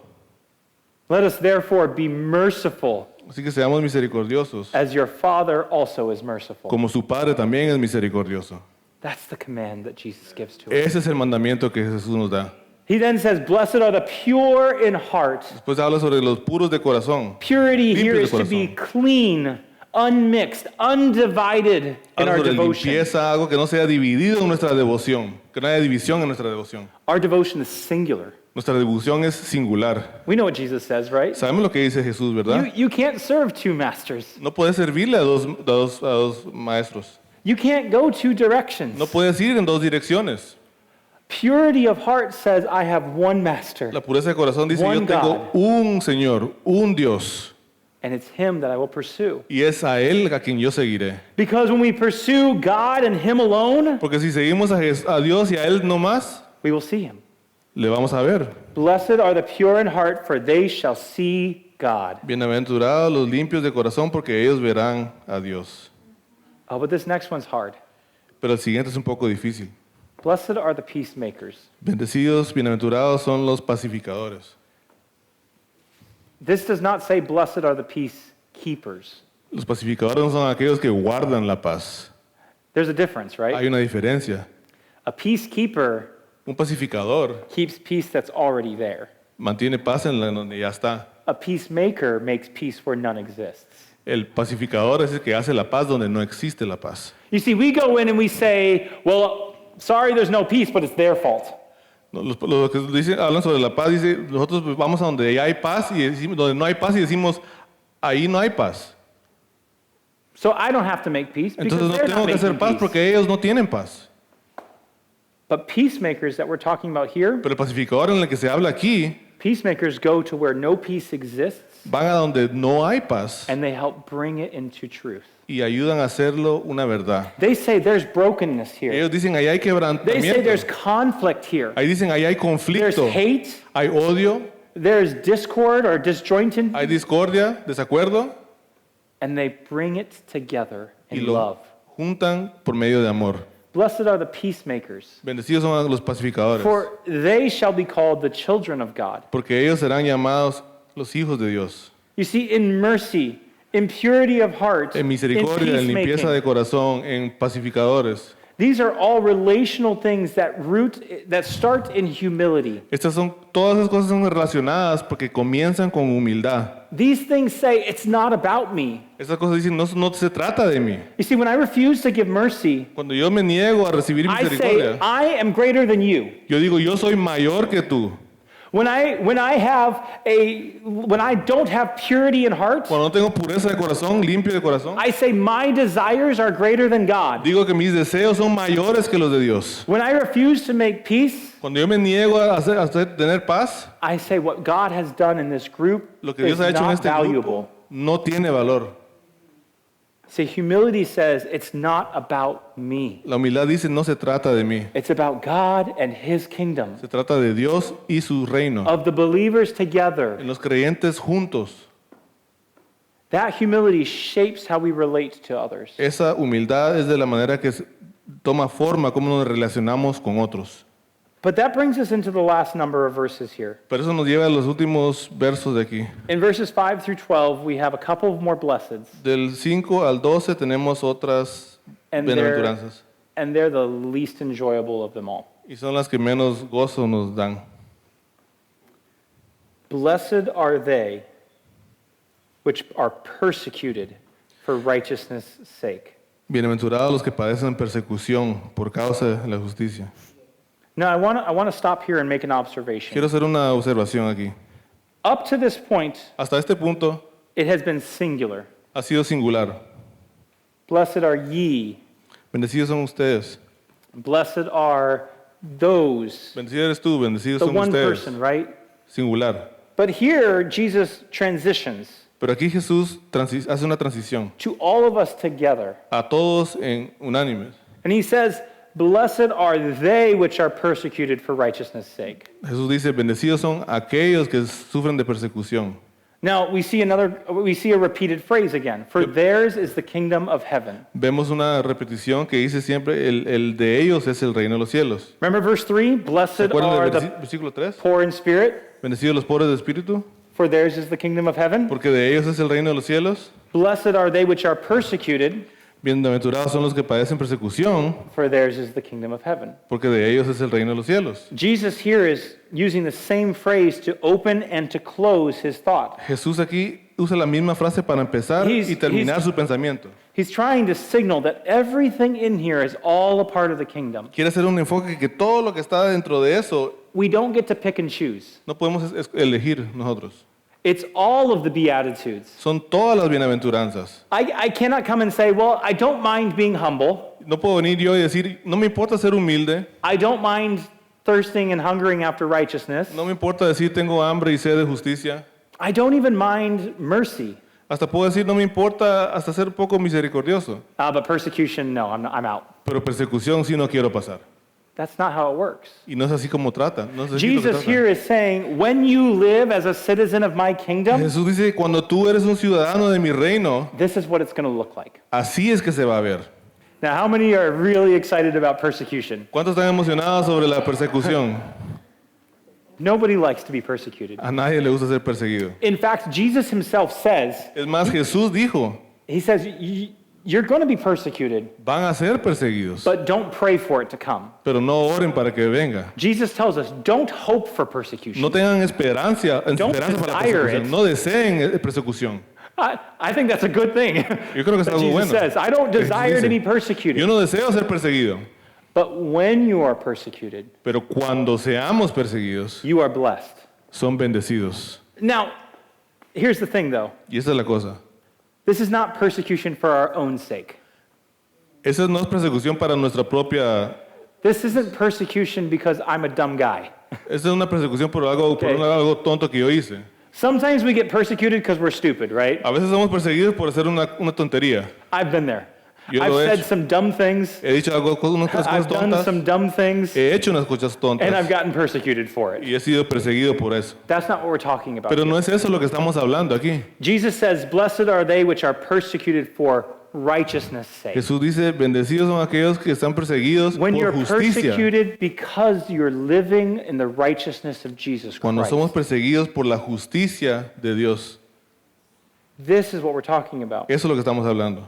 Let us therefore be merciful Así que seamos misericordiosos, as your Father also is merciful. como su Padre también es misericordioso. That's the command that Jesus gives to us. Ese es el mandamiento que Jesús nos da. He then says, "Blessed are the pure in heart." Después habla sobre los puros de corazón. Purity here Limpios de is to be corazón. clean, unmixed, undivided in Habla our sobre devotion. limpieza, algo que no sea dividido en nuestra devoción, que no haya división en nuestra devoción. Our devotion is singular. Nuestra devoción es singular. We know what Jesus says, right? Sabemos lo que dice Jesús, ¿verdad? You can't serve two masters. No puedes servirle a dos maestros. You can't go two directions. No puedes ir en dos direcciones. Purity of heart says, I have one master, La pureza de corazón dice, One yo tengo God. un Señor, un Dios, and it's Him that I will pursue. y es a Él a quien yo seguiré. Because when we pursue God and Him alone, Porque si seguimos a Dios y a Él no más, we will see Him. le vamos a ver. Blessed are the pure in heart, for they shall see God. Bienaventurados los limpios de corazón, porque ellos verán a Dios. Oh, but this next one's hard. Pero el siguiente es un poco difícil. Blessed are the peacemakers. Bendecidos, bienaventurados son los pacificadores. This does not say, blessed are the peacekeepers. Los pacificadores no son aquellos que guardan la paz. There's a difference, right? Hay una diferencia. A peacekeeper Un pacificador keeps peace that's already there. mantiene paz en donde ya está. A peacemaker makes peace where none exists. El pacificador es el que hace la paz donde no existe la paz. You see, we go in and we say, well, sorry there's no peace, but it's their fault. No, los que dicen, hablan sobre la paz, dice, nosotros vamos a donde ya hay paz y decimos, donde no hay paz y decimos, ahí no hay paz. So I don't have to make peace because Entonces no they're tengo not que hacer making paz peace. porque ellos no tienen paz. But peacemakers that we're talking about here, Pero el pacificador en el que se habla aquí peacemakers go to where no peace exists van a donde no hay paz and they help bring it into truth. y ayudan a hacerlo una verdad. They say there's brokenness here. Ellos dicen, ahí hay They say quebrantamiento. there's conflict here. Ahí dicen, ahí hay There's conflicto. hate, Hay odio, there's discord or disjointed, hay discordia, desacuerdo, and they bring it together y in lo love. juntan por medio de amor. Blessed are the peacemakers, Bendecidos son los pacificadores, for they shall be called the children of God. porque ellos serán llamados los hijos de Dios. You see, in mercy, in purity of heart, En in misericordia, en limpieza de peacemaking, corazón, en pacificadores. these are all relational things that start in humility. Todas esas cosas son relacionadas porque comienzan con humildad. These things say it's not about me. Estas cosas dicen, no, no se trata de mí. You see, when I refuse to give mercy, Cuando yo me niego a recibir I say misericordia, I am greater than you. yo digo, yo soy mayor que tú. When I don't have purity in heart, Cuando no tengo pureza de corazón, limpio de corazón, I say my desires are greater than God. digo que mis deseos son mayores que los de Dios. When I refuse to make peace, Cuando yo me niego a tener paz, I say what God has done in this group lo que is Dios ha hecho en not este valuable. grupo no tiene valor. See, humility says it's not about me. La humildad dice, no se trata de mí. It's about God and His kingdom, Se trata de Dios y su reino. of the believers together. En los creyentes juntos. That humility shapes how we relate to others. Esa humildad es de la manera que toma forma cómo nos relacionamos con otros. But that brings us into the last number of verses here. Pero eso nos lleva a los últimos versos de aquí. In verses 5 through 12, we have a couple of more blesseds, Del 5 al 12 tenemos otras and bienaventuranzas. they're the least enjoyable of them all. Y son las que menos gozo nos dan. Blessed are they which are persecuted for righteousness' sake. Bienaventurados los que padecen persecución por causa de la justicia. Now, I want to stop here and make an observation. Quiero hacer una observación aquí. Up to this point, Hasta este punto it has been singular. ha sido singular. Blessed are ye. Bendecidos son ustedes. Blessed are those. Bendecido eres tú, bendecidos The son one ustedes. person, right? Singular. But here, Jesus transitions Pero aquí Jesús hace una transición to all of us together. a todos en unánimes. And he says, blessed are they which are persecuted for righteousness' sake. Jesús dice, bendecidos son aquellos que sufren de persecución. Now, we see a repeated phrase again. For theirs is the kingdom of heaven. Vemos una repetición que dice siempre, el de ellos es el reino de los cielos. Remember verse 3? ¿Se Blessed acuerdan are del the versículo 3? poor in spirit, Bendecidos los pobres de espíritu, for theirs is the kingdom of heaven. porque de ellos es el reino de los cielos. Blessed are they which are persecuted, Bienaventurados son los que padecen persecución, for theirs is the kingdom of heaven. porque de ellos es el reino de los cielos. Jesus here is using the same phrase to open and to close his thought. Jesús aquí usa la misma frase para empezar y terminar su pensamiento. He's trying to signal that everything in here is all a part of the kingdom. Quiere hacer un enfoque que todo lo que está dentro de eso We don't get to pick and choose. no podemos elegir nosotros. It's all of the Beatitudes. Son todas las bienaventuranzas. I cannot come and say, well, I don't mind being humble. No puedo venir yo y decir, no me importa ser humilde, I don't mind thirsting and hungering after righteousness. no me importa decir tengo hambre y sed de justicia. I don't even mind mercy. Hasta puedo decir, no me importa hasta ser poco misericordioso. But persecution, no, I'm out. Pero persecución sí no quiero pasar. That's not how it works. Y no es así como trata. No es así lo que Jesus trata. here is saying, when you live as a citizen of my kingdom, Jesús dice, cuando tú eres un ciudadano de mi reino, this is what it's going to look like. así es que se va a ver. Now, how many are really excited about persecution? ¿Cuántos están emocionados sobre la persecución? Nobody likes to be persecuted. A nadie le gusta ser perseguido. In fact, Jesus himself says, Es más, Jesús dijo, he says, you're going to be persecuted, van a ser perseguidos, but don't pray for it to come. pero no oren para que venga. Jesus tells us, don't hope for persecution. No tengan esperanza para la desire persecución. it. No deseen persecución. I think that's a good thing. Yo creo que es That algo Jesus bueno. says, I don't Jesús desire to be dice, persecuted. yo no deseo ser perseguido, But when you are persecuted, pero cuando seamos perseguidos, you are blessed. son bendecidos. Now, here's the thing though. Y esa es la cosa. This is not persecution for our own sake. Esa no es persecución para nuestra propia. This isn't persecution because I'm a dumb guy. Esa es una persecución por algo, por Okay. algo tonto que yo hice. Sometimes we get persecuted because we're stupid, right? A veces somos perseguidos por hacer una tontería. I've been there. Yo I've lo he said hecho. some dumb things. He dicho algo, unas cosas I've done tontas. some dumb things, He hecho unas cosas tontas. and I've gotten persecuted for it. Y he sido perseguido por eso. That's not what we're talking about. Pero here. no es eso lo que estamos hablando aquí. Jesus says, "Blessed are they which are persecuted for righteousness' sake." Jesús dice, bendecidos son aquellos que están perseguidos When por you're justicia. persecuted because you're living in the righteousness of Jesus Cuando Christ. somos perseguidos por la justicia de Dios. This is what we're talking about. Eso es lo que estamos hablando.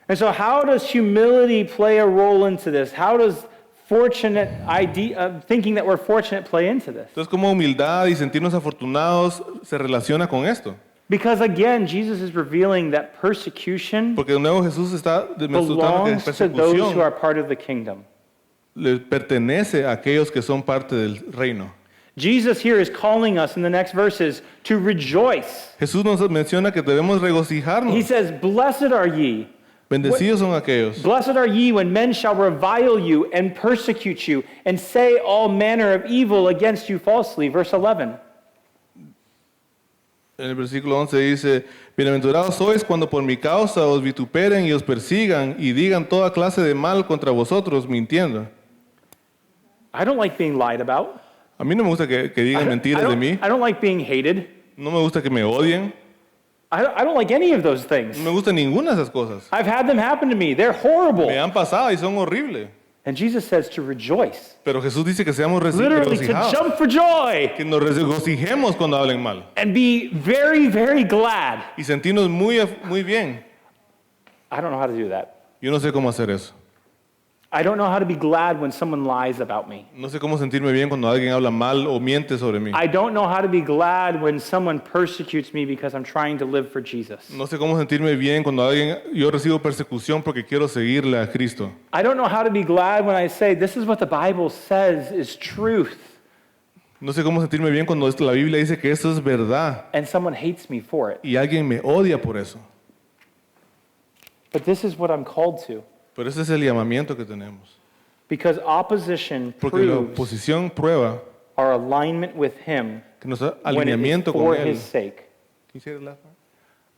And so how does humility play a role into this? How does thinking that we're fortunate play into this? Entonces, como humildad y sentirnos afortunados se relaciona con esto. Because again, Jesus is revealing that persecution Porque de nuevo Jesús está demostrando que belongs to those who persecución are part of the kingdom. le pertenece a aquellos que son parte del reino. Jesus here is calling us in the next verses to rejoice. Jesús nos menciona que debemos He regocijarnos. says, "Blessed are ye. Bendecidos son aquellos. Blessed are ye when men shall revile you and persecute you and say all manner of evil against you falsely." Verse 11. En el versículo 11 dice, bienaventurados sois cuando por mi causa os vituperen y os persigan y digan toda clase de mal contra vosotros mintiendo. I don't like being lied about. A mí no me gusta que digan mentiras de mí. I don't like being hated. No me gusta que me odien. I don't like any of those things. No me gusta ninguna de esas cosas. I've had them happen to me. They're horrible. Me han pasado y son horribles. And Jesus says to rejoice. Pero Jesús dice que seamos Literally, to regocijados. jump for joy Que nos regocijemos cuando hablen mal. and be very, very glad. Y sentirnos muy bien. I don't know how to do that. Yo no sé cómo hacer eso. I don't know how to be glad when someone lies about me. No sé cómo sentirme bien cuando alguien habla mal o miente sobre mí. I don't know how to be glad when someone persecutes me because I'm trying to live for Jesus. No sé cómo sentirme bien cuando yo recibo persecución porque quiero seguirle a Cristo. I don't know how to be glad when I say, this is what the Bible says is truth, No sé cómo sentirme bien cuando la Biblia dice que eso es verdad and someone hates me for it. y alguien me odia por eso. But this is what I'm called to. Pero ese es el llamamiento que tenemos. Because opposition Porque la proves oposición prueba our alignment with Him que nuestro when it is alineamiento for con Él. His sake.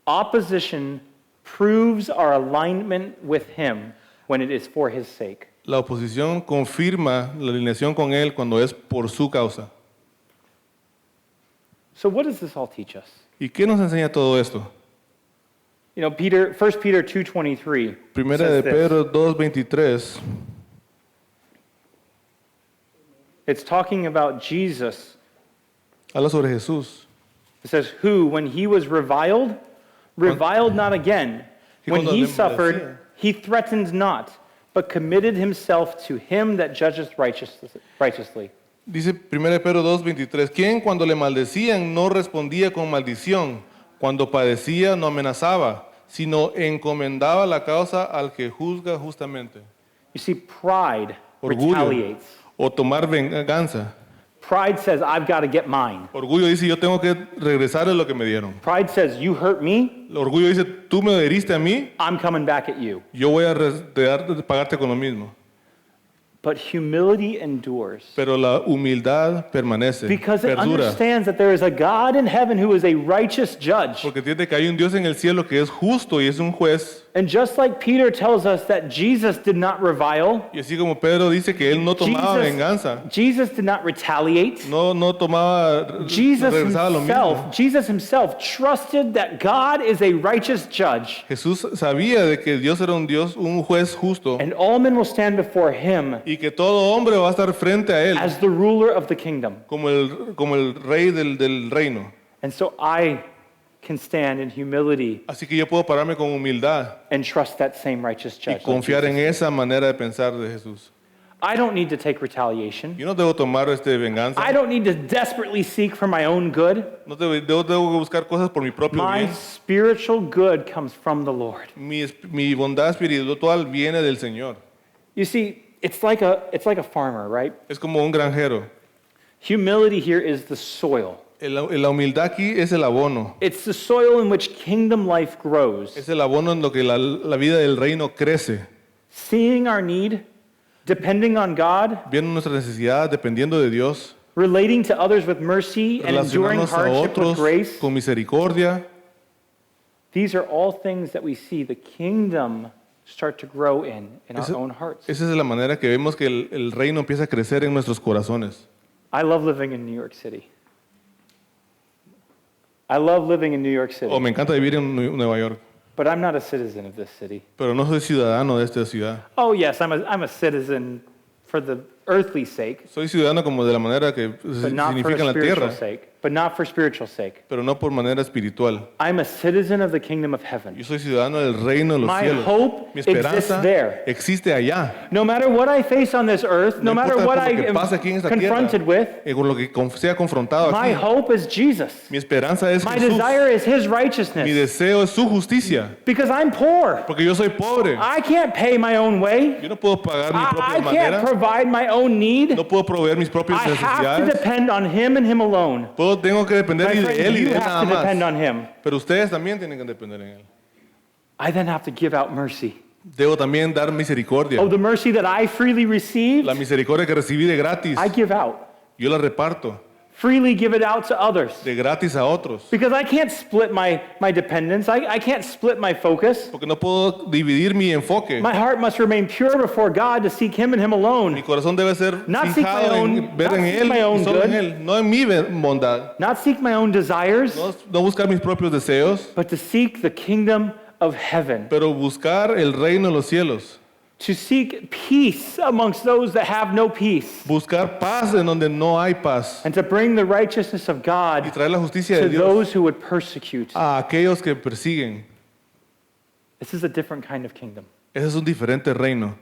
Opposition proves our alignment with Him when it is for His sake. La oposición confirma la alineación con Él cuando es por su causa. So what does this all teach us? ¿Y qué nos enseña todo esto? You know, 1 Peter 2:23 Primera de says this. Pedro 2:23 It's talking about Jesus. habla sobre Jesús. It says, who, when he was reviled not again. When cuando he le suffered, maldecían. he threatened not, but committed himself to him that judgeth righteously. Dice 1 de Pedro 2:23, ¿quién cuando le maldecían no respondía con maldición? Cuando padecía no amenazaba, sino encomendaba la causa al que juzga justamente. You see, pride Orgullo retaliates. o tomar venganza. Pride says, I've got to get mine. Orgullo dice, yo tengo que regresarle lo que me dieron. Pride says, you hurt me, El orgullo dice, tú me heriste a mí, I'm coming back at you. yo voy a pagarte con lo mismo. But humility endures. Pero la humildad permanece, Because it perdura. understands that there is a God in heaven who is a righteous judge. Porque entiende que hay un Dios en el cielo que es justo y es un juez. And just like Peter tells us that Jesus did not revile, Y así como Pedro dice que él no tomaba venganza, Jesus did not retaliate. no tomaba, Jesus regresaba lo mismo. himself trusted that God is a righteous judge, Jesús sabía de que Dios era un Dios, un juez justo, and all men will stand before him y que todo hombre va a estar frente a él as the ruler of the kingdom. como el rey del reino. And so I can stand in humility Así que yo puedo pararme con humildad and trust that same righteous y judge. like confiar en Jesus. esa manera de pensar de Jesús. I don't need to take retaliation. Yo no debo tomar venganza, I don't need to desperately seek for my own good. no debo buscar cosas por mi propio My bien. spiritual good comes from the Lord. Mi bondad espiritual viene del Señor. You see, it's like a farmer, right? Es como un granjero. Humility here is the soil. La humildad aquí es el abono. It's the soil in which kingdom life grows. Es el abono en lo que la vida del reino crece. Seeing our need, depending on God, Viendo nuestra necesidad, dependiendo de Dios. relating to others with mercy and enduring Relacionarnos a hardship with otros grace. con misericordia. These are all things that we see the kingdom start to grow in Esa, our own hearts. esa es la manera que vemos que el reino empieza a crecer en nuestros corazones. I love living in New York City. I love living in New York City, Me encanta vivir en Nueva York, but I'm not a citizen of this city. pero no soy ciudadano de esta ciudad. Oh, yes, I'm a citizen for the earthly sake, Soy ciudadano como de la manera que but not for significa en a la spiritual tierra, sake. But not for spiritual sake. pero no por manera espiritual. I'm a citizen of the kingdom of heaven. Yo soy ciudadano del reino de los My cielos. hope Mi esperanza exists there. existe allá. No matter what I face on this earth, no matter importa what por I lo que am pase aquí en esta confronted tierra, with, con lo que sea confrontado my aquí. hope is Jesus. Mi esperanza es My Jesús. desire is His Mi righteousness. deseo es su justicia, Because I'm poor. porque yo soy pobre. I can't pay my own way. Yo no puedo pagar mi I propia can't manera. provide my own need. No puedo proveer mis propias I have to necesidades. depend on Him and Him alone. Tengo que depender My de friend, Él y you de Él have nada to depend más. on Him. Pero ustedes también tienen que depender en Él. I then have to give out mercy. Debo también dar misericordia. Oh, the mercy that I freely receive, La misericordia que recibí de gratis, I give out. yo la reparto Freely give it out to others. de gratis a otros. Because I can't split my dependence. I can't split my focus. Porque no puedo dividir mi enfoque. My heart must remain pure before God to seek Him and Him Mi alone. corazón debe ser Not seek fijado my en own- ver not en seek Él my own y solo en good. Él, no en mi bondad. Not seek my own desires, No buscar mis propios deseos, but to seek the kingdom of heaven. pero buscar el reino de los cielos. To seek peace amongst those that have no peace. Buscar paz en donde no hay paz. And to bring the righteousness of Y God traer la justicia to de Dios those who would persecute. a aquellos que persiguen. This is a different kind of kingdom. Ese es un diferente reino.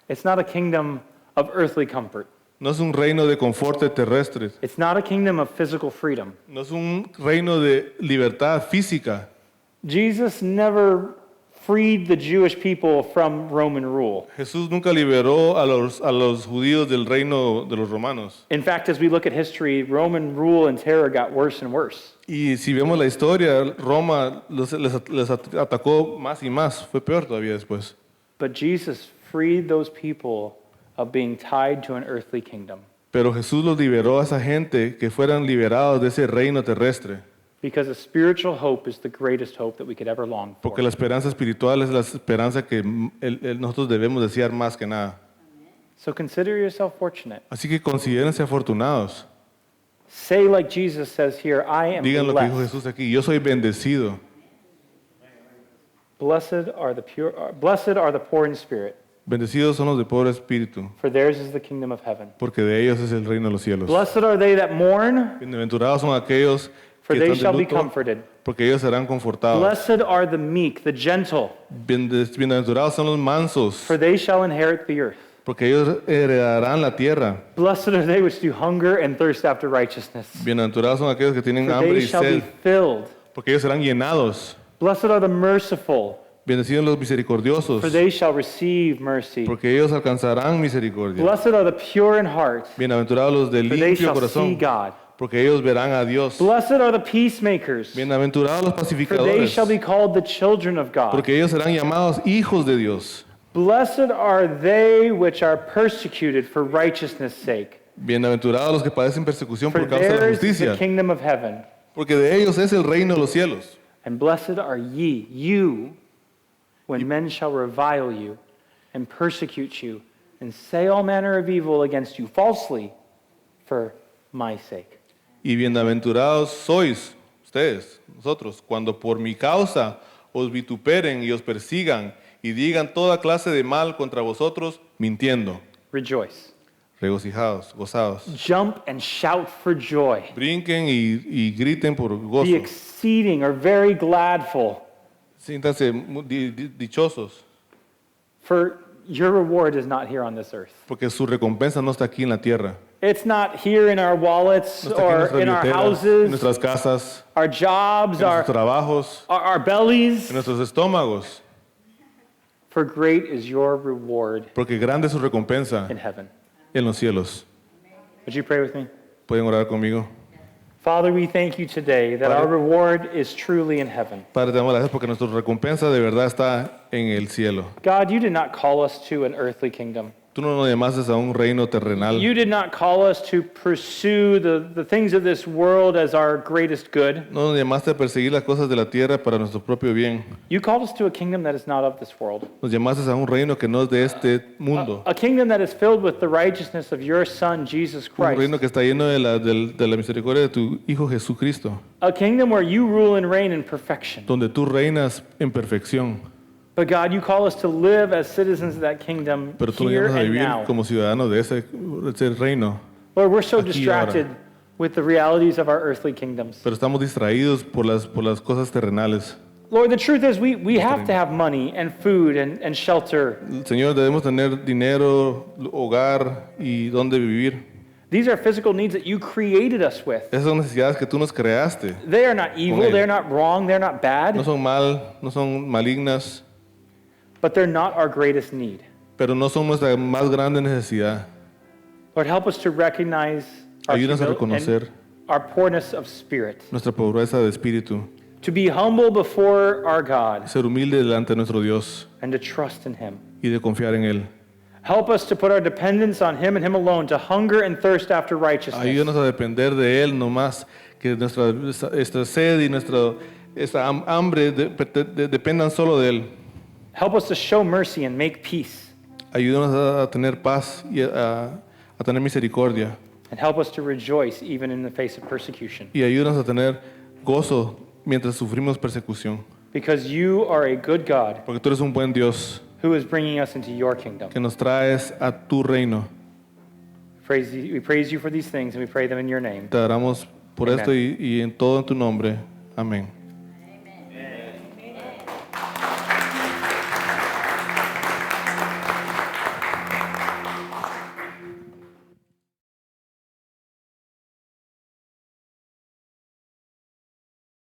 It's not a kingdom of earthly comfort. No es un reino de confort terrestre. It's not a kingdom of physical freedom. No es un reino de libertad física. Jesus never freed the Jewish people from Roman rule. Jesús nunca liberó a los judíos del reino de los romanos. In fact, as we look at history, Roman rule and terror got worse and worse. Y si vemos la historia, Roma les atacó más y más. Fue peor todavía después. But Jesus freed those people of being tied to an earthly kingdom. Pero Jesús los liberó a esa gente que fueran liberados de ese reino terrestre. Because a spiritual hope is the greatest hope that we could ever long for. Porque la esperanza espiritual es la esperanza que nosotros debemos desear más que nada. So consider yourself fortunate. Así que considérense afortunados. Say like Jesus says here, I am Digan lo que dijo blessed. Jesús aquí. Yo soy bendecido. Blessed are the poor in spirit, Bendecidos son los de pobre espíritu, for theirs is the kingdom of heaven. porque de ellos es el reino de los cielos. Blessed are they that mourn, Bienaventurados son aquellos for que they están shall de be luto, comforted. porque ellos serán confortados. Blessed are the meek, the gentle, Bienaventurados son los mansos, for they shall inherit the earth. porque ellos heredarán la tierra. Blessed are they which do hunger and thirst after righteousness, Bienaventurados son aquellos que tienen for hambre they y shall be sed, filled. porque ellos serán llenados. Blessed are the merciful, Bendecidos los misericordiosos, for they shall receive mercy. porque ellos alcanzarán misericordia. Blessed are the pure in heart, Bienaventurados los de for they limpio shall see corazón, God. porque ellos verán a Dios. Blessed are the peacemakers, Bienaventurados los for they pacificadores, shall be called the children of God. porque ellos serán llamados hijos de Dios. Blessed are they which are persecuted for righteousness' sake, Bienaventurados los que padecen persecución for por causa de la theirs is the justicia, kingdom of heaven. porque de ellos es el reino de los cielos. And blessed are ye, you, when men shall revile you and persecute you and say all manner of evil against you falsely for my sake. Y bienaventurados sois ustedes, nosotros, cuando por mi causa os vituperen y os persigan y digan toda clase de mal contra vosotros, mintiendo. Rejoice. Regocijados, gozados. Jump and shout for joy. Brinquen y griten por Be gozo. exceeding or very gladful, Siéntanse dichosos, for your reward is not here on this earth. porque su recompensa no está aquí en la tierra. It's not here in our wallets No está aquí en or nuestras in our billeteras, en houses, nuestras casas, our jobs, en nuestros trabajos, our bellies. en nuestros estómagos, For great is your reward porque grande es su recompensa in heaven. en los cielos. Would you pray with me? ¿Pueden orar conmigo? Father, we thank you today that our reward is truly in heaven. Padre, te damos gracias porque nuestra recompensa de verdad está en el cielo. God, you did not call us to an earthly kingdom. Tú no nos llamaste a un reino terrenal. You did not call us to pursue the things of this world as our greatest good. No nos llamaste a perseguir las cosas de la tierra para nuestro propio bien. You called us to a kingdom that is not of this world. Nos llamaste a un reino que no es de este mundo. A kingdom that is filled with the righteousness of your Son, Jesus Un reino Christ. que está lleno de la misericordia de tu Hijo Jesucristo, A kingdom where you rule and reign in perfection. donde tú reinas en perfección. But God, you call us to live as citizens of that kingdom Pero tú nos here llamas a and vivir now. como ciudadanos de ese reino. Lord, we're so aquí y ahora. distracted with the realities of our earthly kingdoms. Pero estamos distraídos por las cosas terrenales. Lord, the truth is we have to have money and food and shelter. Señor, debemos tener dinero, hogar y dónde vivir. These are physical needs that you created us with. Esas son necesidades que tú nos creaste. They are not evil, él. they're not wrong, they're not No bad, son no son malignas, but they're not our greatest need. pero no son nuestra más grande necesidad. Lord, help us to recognize our, Ayúdanos a humil- reconocer and our poorness of spirit, nuestra pobreza de espíritu, to be humble before our God ser humilde delante de nuestro Dios and to trust in Him. y de confiar en Él. Help us to put our dependence on Him and Him alone, to hunger and thirst after righteousness. Ayúdanos a depender de Él no más, que nuestra sed y esta hambre dependan solo de Él. Help us to show mercy and make peace. Ayúdanos a tener paz y a tener misericordia. And help us to rejoice even in the face of persecution. Y ayúdanos a tener gozo mientras sufrimos persecución. Because you are a good God Porque tú eres un buen Dios who is bringing us into your kingdom. que nos traes a tu reino. We praise you for these things and we pray them in your name. Te adoramos por Amen. esto y en todo en tu nombre. Amén.